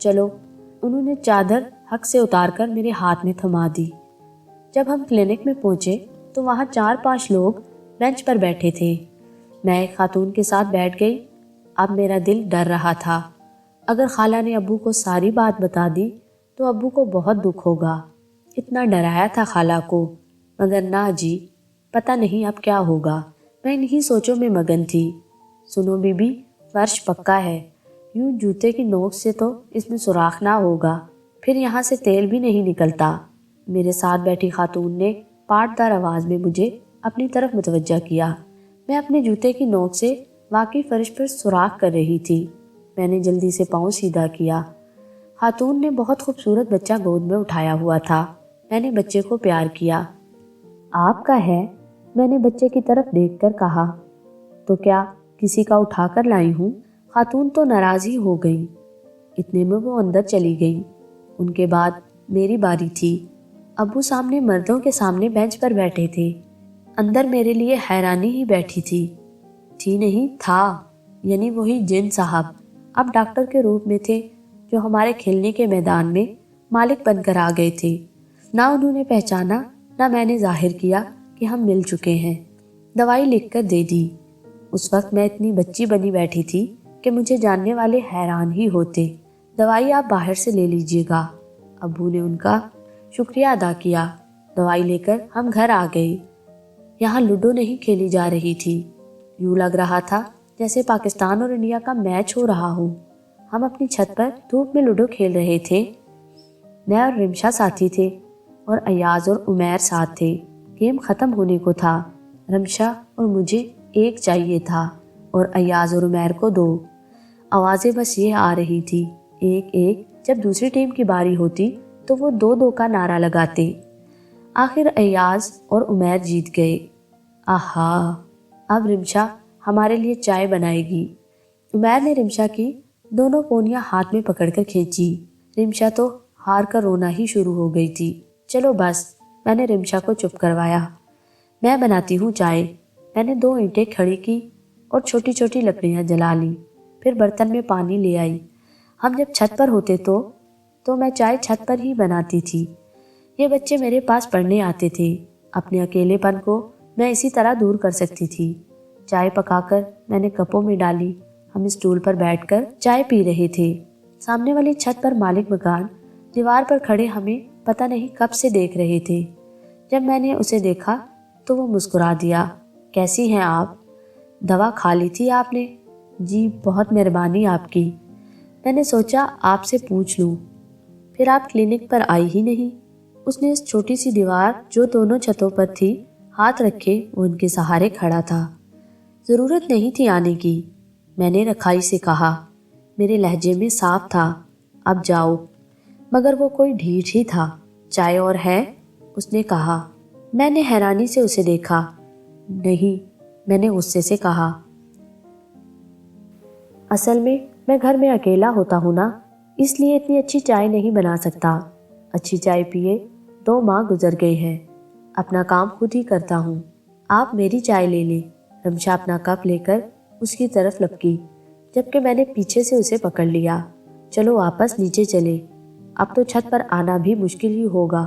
چلو۔ انہوں نے چادر حق سے اتار کر میرے ہاتھ میں تھما دی۔ جب ہم کلینک میں پہنچے تو وہاں 4-5 لوگ بینچ پر بیٹھے تھے۔ میں ایک خاتون کے ساتھ بیٹھ گئی۔ اب میرا دل ڈر رہا تھا، اگر خالہ نے ابو کو ساری بات بتا دی تو ابو کو بہت دکھ ہوگا۔ اتنا ڈرایا تھا خالہ کو، مگر نہ جی، پتہ نہیں اب کیا ہوگا۔ میں انہی سوچوں میں مگن تھی۔ سنو بی بی، فرش پکا ہے، یوں جوتے کی نوک سے تو اس میں سوراخ نہ ہوگا، پھر یہاں سے تیل بھی نہیں نکلتا۔ میرے ساتھ بیٹھی خاتون نے پاٹدار آواز میں مجھے اپنی طرف متوجہ کیا۔ میں اپنے جوتے کی نوک سے واقعی فرش پر سوراخ کر رہی تھی۔ میں نے جلدی سے پاؤں سیدھا کیا۔ خاتون نے بہت خوبصورت بچہ گود میں اٹھایا ہوا تھا۔ میں نے بچے کو پیار کیا۔ آپ کا ہے؟ میں نے بچے کی طرف دیکھ کر کہا۔ تو کیا کسی کا اٹھا کر لائی ہوں؟ خاتون تو ناراض ہی ہو گئی۔ اتنے میں وہ اندر چلی گئی۔ ان کے بعد میری باری تھی۔ ابو سامنے مردوں کے سامنے بینچ پر بیٹھے تھے۔ اندر میرے لیے حیرانی ہی بیٹھی تھی نہیں تھا، یعنی وہی جن صاحب اب ڈاکٹر کے روپ میں تھے، جو ہمارے کھیلنے کے میدان میں مالک بن کر آ گئے تھے۔ نہ انہوں نے پہچانا، نہ میں نے ظاہر کیا کہ ہم مل چکے ہیں۔ دوائی لکھ کر دے دی۔ اس وقت میں اتنی بچی بنی بیٹھی تھی کہ مجھے جاننے والے حیران ہی ہوتے۔ دوائی آپ باہر سے لے لیجئے گا۔ ابو نے ان کا شکریہ ادا کیا۔ دوائی لے کر ہم گھر آ گئے۔ یہاں لوڈو نہیں کھیلی جا رہی تھی، یوں لگ رہا تھا جیسے پاکستان اور انڈیا کا میچ ہو رہا ہو۔ ہم اپنی چھت پر دھوپ میں لوڈو کھیل رہے تھے۔ میں اور رمشا ساتھی تھے اور ایاز اور عمیر ساتھ تھے۔ گیم ختم ہونے کو تھا۔ رمشا اور مجھے 1 چاہیے تھا اور ایاز اور عمیر کو 2۔ آوازیں بس یہ آ رہی تھی، 1-1۔ جب دوسری ٹیم کی باری ہوتی تو وہ 2-2 کا نعرہ لگاتے۔ آخر ایاز اور عمیر جیت گئے۔ آہا، اب رمشا ہمارے لیے چائے بنائے گی۔ عمیر نے رمشا کی دونوں پونیاں ہاتھ میں پکڑ کر کھینچی۔ رمشا تو ہار کر رونا ہی شروع ہو گئی تھی۔ چلو بس، میں نے رمشا کو چپ کروایا۔ میں بناتی ہوں چائے۔ میں نے 2 اینٹیں کھڑی کی اور چھوٹی چھوٹی لکڑیاں جلا لیں، پھر برتن میں پانی لے آئی۔ ہم جب چھت پر ہوتے تو میں چائے چھت پر ہی بناتی تھی۔ یہ بچے میرے پاس پڑھنے آتے تھے۔ اپنے اکیلے پن کو میں اسی طرح دور کر سکتی تھی۔ چائے پکا کر میں نے کپوں میں ڈالی۔ ہم اسٹول پر بیٹھ کر چائے پی رہے تھے۔ سامنے والی چھت پر مالک مکان دیوار پر کھڑے ہمیں پتہ نہیں کب سے دیکھ رہے تھے۔ جب میں نے اسے دیکھا تو وہ مسکرا دیا۔ کیسی ہیں آپ؟ دوا کھا لی تھی آپ نے؟ جی بہت مہربانی آپ کی۔ میں نے سوچا آپ سے پوچھ لوں، پھر آپ کلینک پر آئی ہی نہیں۔ اس نے اس چھوٹی سی دیوار جو دونوں چھتوں پر تھی ہاتھ رکھے وہ ان کے سہارے کھڑا تھا۔ ضرورت نہیں تھی آنے کی، میں نے رکھائی سے کہا۔ میرے لہجے میں صاف تھا، اب جاؤ۔ مگر وہ کوئی ڈھیٹ ہی تھا۔ چائے اور ہے؟ اس نے کہا۔ میں نے حیرانی سے اسے دیکھا۔ نہیں، میں نے غصے سے کہا۔ اصل میں گھر میں اکیلا ہوتا ہوں نا، اس لیے اتنی اچھی چائے نہیں بنا سکتا۔ اچھی چائے پیے 2 ماہ گزر گئے ہیں۔ اپنا کام خود ہی کرتا ہوں۔ آپ میری چائے لے لیں۔ رمشا اپنا کپ لے کر اس کی طرف لپکی، جبکہ میں نے پیچھے سے اسے پکڑ لیا۔ چلو واپس نیچے چلے، اب تو چھت پر آنا بھی مشکل ہی ہوگا۔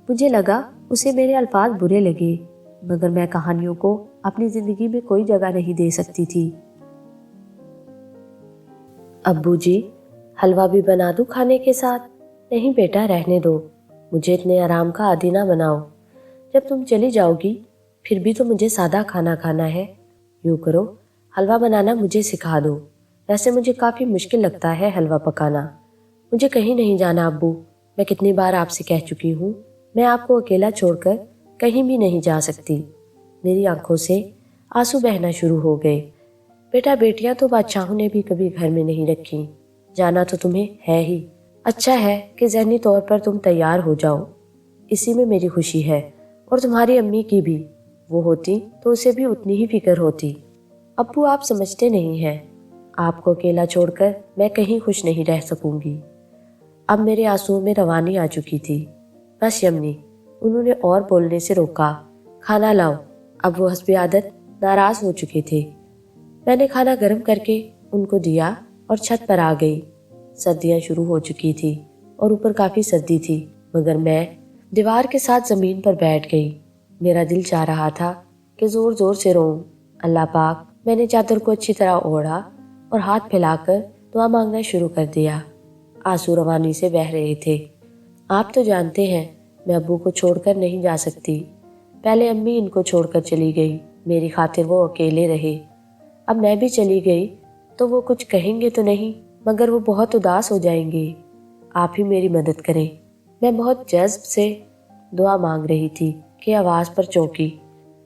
مجھے لگا اسے میرے الفاظ برے لگے، مگر میں کہانیوں کو اپنی زندگی میں کوئی جگہ نہیں دے سکتی تھی۔ ابو جی، حلوہ بھی بنا دوں کھانے کے ساتھ؟ نہیں بیٹا، رہنے دو، مجھے اتنے آرام کا عادی نہ بناؤ۔ جب تم چلی جاؤ گی پھر بھی تو مجھے سادہ کھانا کھانا ہے۔ یوں کرو، حلوہ بنانا مجھے سکھا دو۔ ویسے مجھے کافی مشکل لگتا ہے حلوہ پکانا۔ مجھے کہیں نہیں جانا ابو، میں کتنی بار آپ سے کہہ چکی ہوں، میں آپ کو اکیلا چھوڑ کر کہیں بھی نہیں جا سکتی۔ میری آنکھوں سے آنسو بہنا شروع ہو گئے۔ بیٹا، بیٹیاں تو بادشاہوں نے بھی کبھی گھر میں نہیں رکھی، جانا تو تمہیں ہے ہی۔ اچھا ہے کہ ذہنی طور پر تم تیار ہو جاؤ، اسی میں میری خوشی ہے، اور تمہاری امی کی بھی۔ وہ ہوتی تو اسے بھی اتنی ہی فکر ہوتی۔ ابو، آپ سمجھتے نہیں ہیں، آپ کو اکیلا چھوڑ کر میں کہیں خوش نہیں رہ سکوں گی۔ اب میرے آنسوؤں میں روانی آ چکی تھی۔ بس یمنی، انہوں نے اور بولنے سے روکا۔ کھانا لاؤ۔ اب وہ حسب عادت ناراض ہو چکے تھے۔ میں نے کھانا گرم کر کے ان کو دیا اور چھت پر آ گئی۔ سردیاں شروع ہو چکی تھی اور اوپر کافی سردی تھی، مگر میں دیوار کے ساتھ زمین پر بیٹھ گئی۔ میرا دل چاہ رہا تھا کہ زور زور سے روؤں۔ اللہ پاک، میں نے چادر کو اچھی طرح اوڑھا اور ہاتھ پھیلا کر دعا مانگنا شروع کر دیا۔ آنسو روانی سے بہہ رہے تھے۔ آپ تو جانتے ہیں میں ابو کو چھوڑ کر نہیں جا سکتی۔ پہلے امی ان کو چھوڑ کر چلی گئی، میری خاطر وہ اکیلے رہے۔ اب میں بھی چلی گئی تو وہ کچھ کہیں گے تو نہیں، مگر وہ بہت اداس ہو جائیں گے۔ آپ ہی میری مدد کریں۔ میں بہت جذب سے دعا مانگ رہی تھی کہ آواز پر چونکی،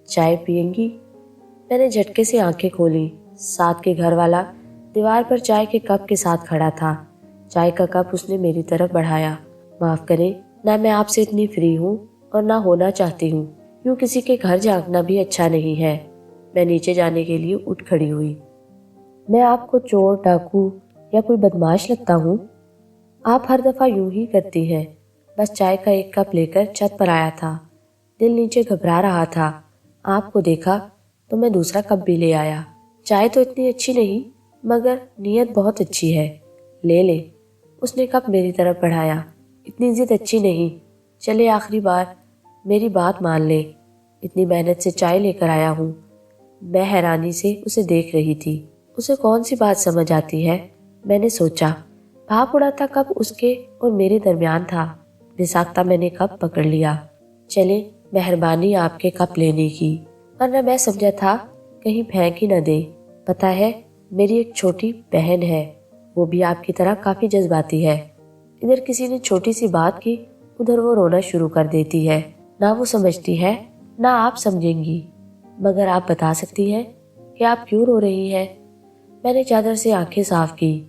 چائے پئیں گی؟ میں نے جھٹکے سے آنکھیں کھولی۔ ساتھ کے گھر والا دیوار پر چائے کے کپ کے ساتھ کھڑا تھا۔ چائے کا کپ اس نے میری طرف بڑھایا۔ معاف کریں، نہ میں آپ سے اتنی فری ہوں اور نہ ہونا چاہتی ہوں۔ یوں کسی کے گھر جھانکنا بھی اچھا نہیں ہے۔ میں نیچے جانے کے لیے اٹھ کھڑی ہوئی۔ میں آپ کو چور، ڈاکو یا کوئی بدماش لگتا ہوں؟ آپ ہر دفعہ یوں ہی کرتی ہیں۔ بس چائے کا ایک کپ لے کر چھت پر آیا تھا۔ دل نیچے گھبرا رہا تھا۔ آپ کو دیکھا تو میں دوسرا کپ بھی لے آیا۔ چائے تو اتنی اچھی نہیں، مگر نیت بہت اچھی ہے، لے لے۔ اس نے کپ میری طرف بڑھایا۔ اتنی ضد اچھی نہیں، چلے آخری بار میری بات مان لے۔ اتنی محنت سے چائے لے کر آیا ہوں۔ میں حیرانی سے اسے دیکھ رہی تھی۔ اسے کون سی بات سمجھ آتی ہے؟ میں نے سوچا۔ بھاپ اڑا تھا کپ اس کے اور میرے درمیان تھا۔ بے میں نے کپ پکڑ لیا۔ چلے، مہربانی آپ کے کپ لینے کی، ورنہ میں سمجھا تھا کہیں پھینک ہی نہ دے۔ پتہ ہے، میری ایک چھوٹی بہن ہے، وہ بھی آپ کی طرح کافی جذباتی ہے۔ ادھر کسی نے چھوٹی سی بات کی، ادھر وہ رونا شروع کر دیتی ہے۔ نہ وہ سمجھتی ہے، نہ آپ سمجھیں گی۔ مگر آپ بتا سکتی ہیں کہ آپ کیوں رو رہی ہیں؟ میں نے چادر سے آنکھیں صاف کی۔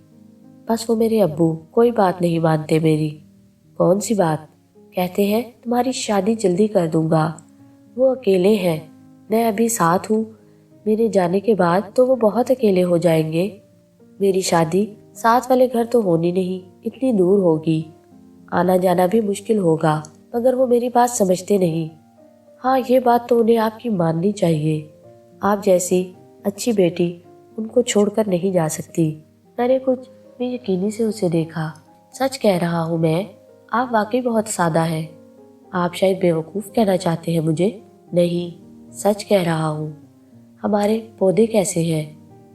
بس وہ میرے ابو کوئی بات نہیں مانتے میری۔ کون سی بات؟ کہتے ہیں تمہاری شادی جلدی کر دوں گا۔ وہ اکیلے ہیں، میں ابھی ساتھ ہوں، میرے جانے کے بعد تو وہ بہت اکیلے ہو جائیں گے۔ میری شادی ساتھ والے گھر تو ہونی نہیں، اتنی دور ہوگی، آنا جانا بھی مشکل ہوگا، مگر وہ میری بات سمجھتے نہیں۔ ہاں، یہ بات تو انہیں آپ کی ماننی چاہیے۔ آپ جیسی اچھی بیٹی ان کو چھوڑ کر نہیں جا سکتی۔ میں نے کچھ بے یقینی سے اسے دیکھا۔ سچ کہہ رہا ہوں میں، آپ واقعی بہت سادہ ہیں۔ آپ شاید بیوقوف کہنا چاہتے ہیں مجھے؟ نہیں، سچ کہہ رہا ہوں۔ ہمارے پودے کیسے ہیں؟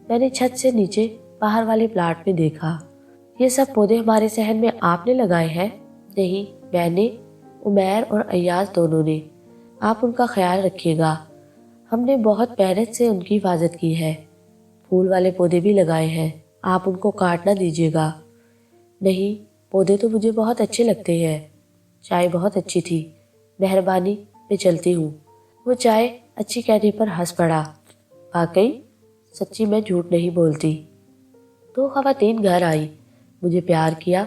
میں نے چھت سے نیچے باہر والے پلاٹ میں دیکھا۔ یہ سب پودے ہمارے صحن میں آپ نے لگائے ہیں؟ نہیں، میں نے، عمیر اور ایاز دونوں نے۔ آپ ان کا خیال رکھیے گا، ہم نے بہت محنت سے ان کی حفاظت کی ہے۔ پھول والے پودے بھی لگائے ہیں، آپ ان کو کاٹ نہ دیجیے گا۔ نہیں، پودے تو مجھے بہت اچھے لگتے ہیں۔ چائے بہت اچھی تھی، مہربانی، میں چلتی ہوں۔ وہ چائے اچھی کہنے پر ہنس پڑا۔ واقعی؟ سچی میں جھوٹ نہیں بولتی۔ دو خواتین گھر آئیں، مجھے پیار کیا۔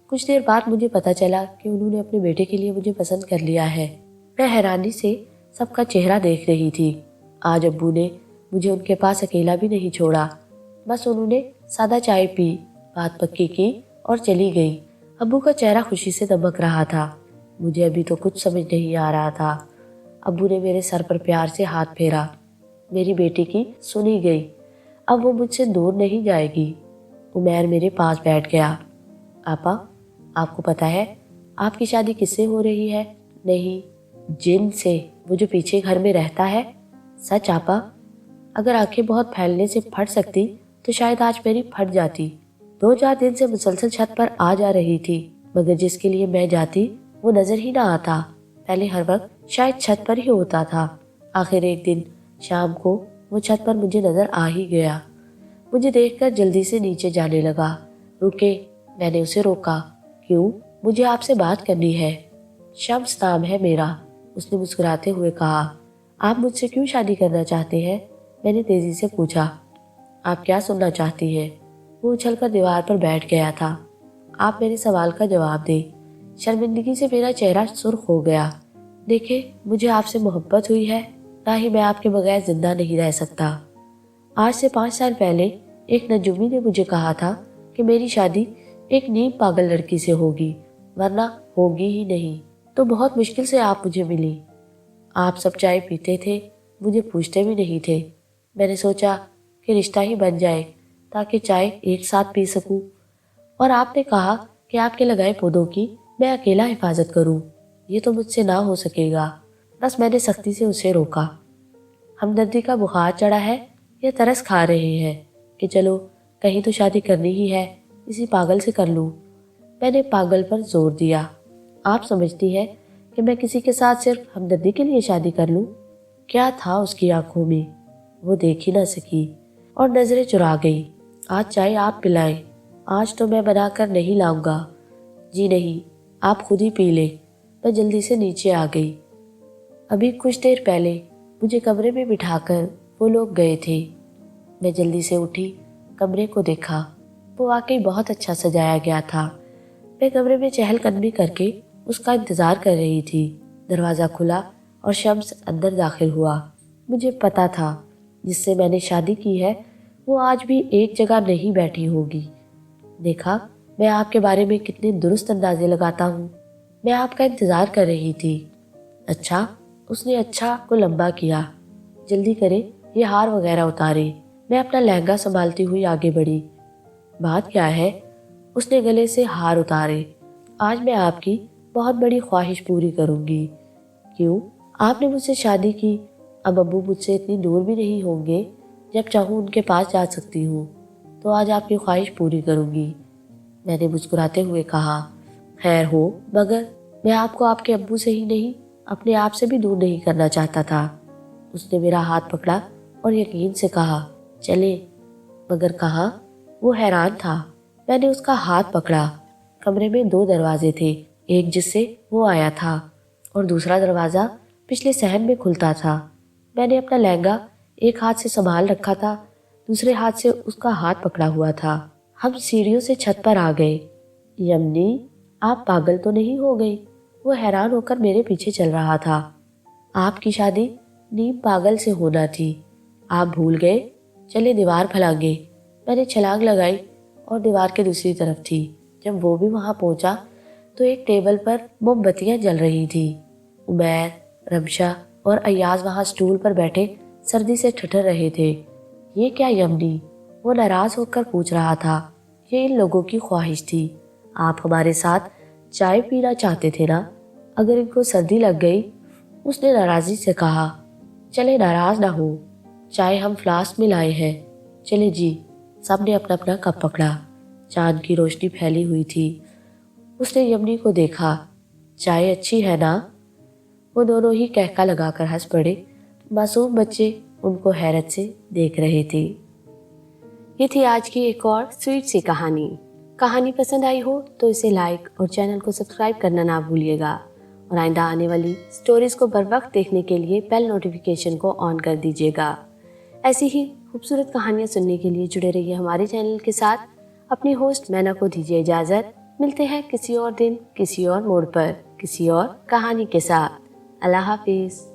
کچھ دیر بعد مجھے پتہ چلا کہ انہوں نے اپنے بیٹے کے لیے مجھے پسند کر لیا ہے۔ میں حیرانی سے سب کا چہرہ دیکھ رہی تھی۔ آج ابو نے مجھے ان کے پاس اکیلا بھی نہیں چھوڑا۔ بس انہوں نے سادہ چائے پی، بات پکی کی اور چلی گئی۔ ابو کا چہرہ خوشی سے دمک رہا تھا۔ مجھے ابھی تو کچھ سمجھ نہیں آ رہا تھا۔ ابو نے میرے سر پر پیار سے ہاتھ پھیرا۔ میری بیٹی کی سنی گئی، اب وہ مجھ سے دور نہیں جائے گی۔ عمیر میرے پاس بیٹھ گیا۔ آپا، آپ کو پتہ ہے آپ کی شادی کس سے ہو رہی ہے؟ نہیں، جن سے، وہ جو پیچھے گھر میں رہتا ہے۔ سچ آپا؟ اگر آنکھیں بہت پھیلنے سے پھٹ سکتی تو شاید آج میری پھٹ جاتی۔ 2-4 دن سے مسلسل چھت پر آ جا رہی تھی، مگر جس کے لیے میں جاتی وہ نظر ہی نہ آتا۔ پہلے ہر وقت شاید چھت پر ہی ہوتا تھا، آخر ایک دن شام کو وہ چھت پر مجھے نظر آ ہی گیا۔ مجھے دیکھ کر جلدی سے نیچے جانے لگا۔ رکے، میں نے اسے روکا۔ کیوں؟ مجھے آپ سے بات کرنی ہے۔ شمس نام ہے میرا، اس نے مسکراتے ہوئے کہا۔ آپ مجھ سے کیوں شادی کرنا چاہتے ہیں؟ میں نے تیزی سے پوچھا۔ آپ کیا سننا چاہتی ہیں؟ وہ اچھل کر دیوار پر بیٹھ گیا تھا۔ آپ میرے سوال کا جواب دیں۔ شرمندگی سے میرا چہرہ سرخ ہو گیا۔ دیکھیں، مجھے آپ سے محبت ہوئی ہے، نہ ہی میں آپ کے بغیر زندہ نہیں رہ سکتا۔ آج سے 5 سال پہلے ایک نجومی نے مجھے کہا تھا کہ میری شادی ایک نیم پاگل لڑکی سے ہوگی، ورنہ ہوگی ہی نہیں۔ تو بہت مشکل سے آپ مجھے ملی۔ آپ سب چائے پیتے تھے، مجھے پوچھتے بھی نہیں تھے۔ میں نے سوچا کہ رشتہ ہی بن جائے تاکہ چائے ایک ساتھ پی سکوں۔ اور آپ نے کہا کہ آپ کے لگائے پودوں کی میں اکیلا حفاظت کروں، یہ تو مجھ سے نہ ہو سکے گا۔ بس میں نے سختی سے اسے روکا۔ ہمدردی کا بخار چڑھا ہے یا ترس کھا رہے ہیں کہ چلو کہیں تو شادی کرنی ہی ہے، اسی پاگل سے کر لوں۔ میں نے پاگل پر زور دیا۔ آپ سمجھتی ہے کہ میں کسی کے ساتھ صرف ہمدردی کے لیے شادی کر لوں؟ کیا تھا اس کی آنکھوں میں؟ وہ دیکھ ہی نہ سکی اور نظریں چرا گئی۔ آج چائے آپ پلائیں، آج تو میں بنا کر نہیں لاؤں گا۔ جی نہیں، آپ خود ہی پی لیں۔ میں جلدی سے نیچے آ گئی۔ ابھی کچھ دیر پہلے مجھے کمرے میں بٹھا کر وہ لوگ گئے تھے۔ میں جلدی سے اٹھی، کمرے کو دیکھا، وہ واقعی بہت اچھا سجایا گیا تھا۔ میں کمرے میں چہل قدمی کر کے اس کا انتظار کر رہی تھی۔ دروازہ کھلا اور شمس اندر داخل ہوا۔ مجھے پتا تھا جس سے میں نے شادی کی ہے وہ آج بھی ایک جگہ نہیں بیٹھی ہوگی۔ دیکھا میں آپ کے بارے میں کتنے درست اندازے لگاتا ہوں۔ میں آپ کا انتظار کر رہی تھی۔ اچھا، اس نے اچھا کو لمبا کیا۔ جلدی کرے، یہ ہار وغیرہ اتارے۔ میں اپنا لہنگا سنبھالتی ہوئی آگے بڑھی۔ بات کیا ہے؟ اس نے گلے سے ہار اتارے۔ آج میں آپ کی بہت بڑی خواہش پوری کروں گی۔ کیوں؟ آپ نے مجھ سے شادی کی، اب ابو مجھ سے اتنی دور بھی نہیں ہوں گے، جب چاہوں ان کے پاس جا سکتی ہوں، تو آج آپ کی خواہش پوری کروں گی۔ میں نے مسکراتے ہوئے کہا، خیر ہو، مگر میں آپ کو آپ کے ابو سے ہی نہیں اپنے آپ سے بھی دور نہیں کرنا چاہتا تھا۔ اس نے میرا ہاتھ پکڑا اور یقین سے کہا، چلے۔ مگر کہاں؟ وہ حیران تھا۔ میں نے اس کا ہاتھ پکڑا۔ کمرے میں 2 دروازے تھے، ایک جس سے وہ آیا تھا اور دوسرا دروازہ پچھلے صحن میں کھلتا تھا۔ میں نے اپنا لہنگا ایک ہاتھ سے سنبھال رکھا تھا، دوسرے ہاتھ سے اس کا ہاتھ پکڑا ہوا تھا۔ ہم سیڑھیوں سے چھت پر آ گئے۔ یمنی، آپ پاگل تو نہیں ہو گئی؟ وہ حیران ہو کر میرے پیچھے چل رہا تھا۔ آپ کی شادی نیم پاگل سے ہونا تھی، آپ بھول گئے؟ چلے دیوار پھلانگے۔ میں نے چھلانگ لگائی اور دیوار کے دوسری طرف تھی۔ جب وہ بھی وہاں پہنچا تو ایک ٹیبل پر موم بتیاں جل رہی تھی۔ عمیر، رمشا اور ایاز وہاں سٹول پر بیٹھے سردی سے ٹھٹر رہے تھے۔ یہ کیا یمنی؟ وہ ناراض ہو کر پوچھ رہا تھا۔ یہ ان لوگوں کی خواہش تھی۔ آپ ہمارے ساتھ چائے پینا چاہتے تھے نا؟ اگر ان کو سردی لگ گئی، اس نے ناراضی سے کہا، چلے ناراض نہ ہو، چائے ہم فلاسک میں لائے ہیں۔ چلے جی۔ سب نے اپنا اپنا کپ پکڑا۔ چاند کی روشنی پھیلی ہوئی تھی۔ اس نے یمنی کو دیکھا، چائے اچھی ہے نا؟ وہ دونوں ہی کہکا لگا کر ہنس پڑے۔ معصوم بچے ان کو حیرت سے دیکھ رہے تھے۔ یہ تھی آج کی ایک اور سویٹ سی کہانی۔ کہانی پسند آئی ہو تو اسے لائک اور چینل کو سبسکرائب کرنا نہ بھولیے گا، اور آئندہ آنے والی سٹوریز کو بر وقت دیکھنے کے لیے بیل نوٹیفیکیشن کو آن کر دیجیے گا۔ ایسی ہی خوبصورت کہانیاں سننے کے لیے جڑے رہیے ہمارے چینل کے ساتھ۔ اپنی ہوسٹ مینا کو دیجیے اجازت۔ ملتے ہیں کسی اور دن، کسی اور موڑ پر، کسی اور کہانی کے ساتھ۔ اللہ حافظ۔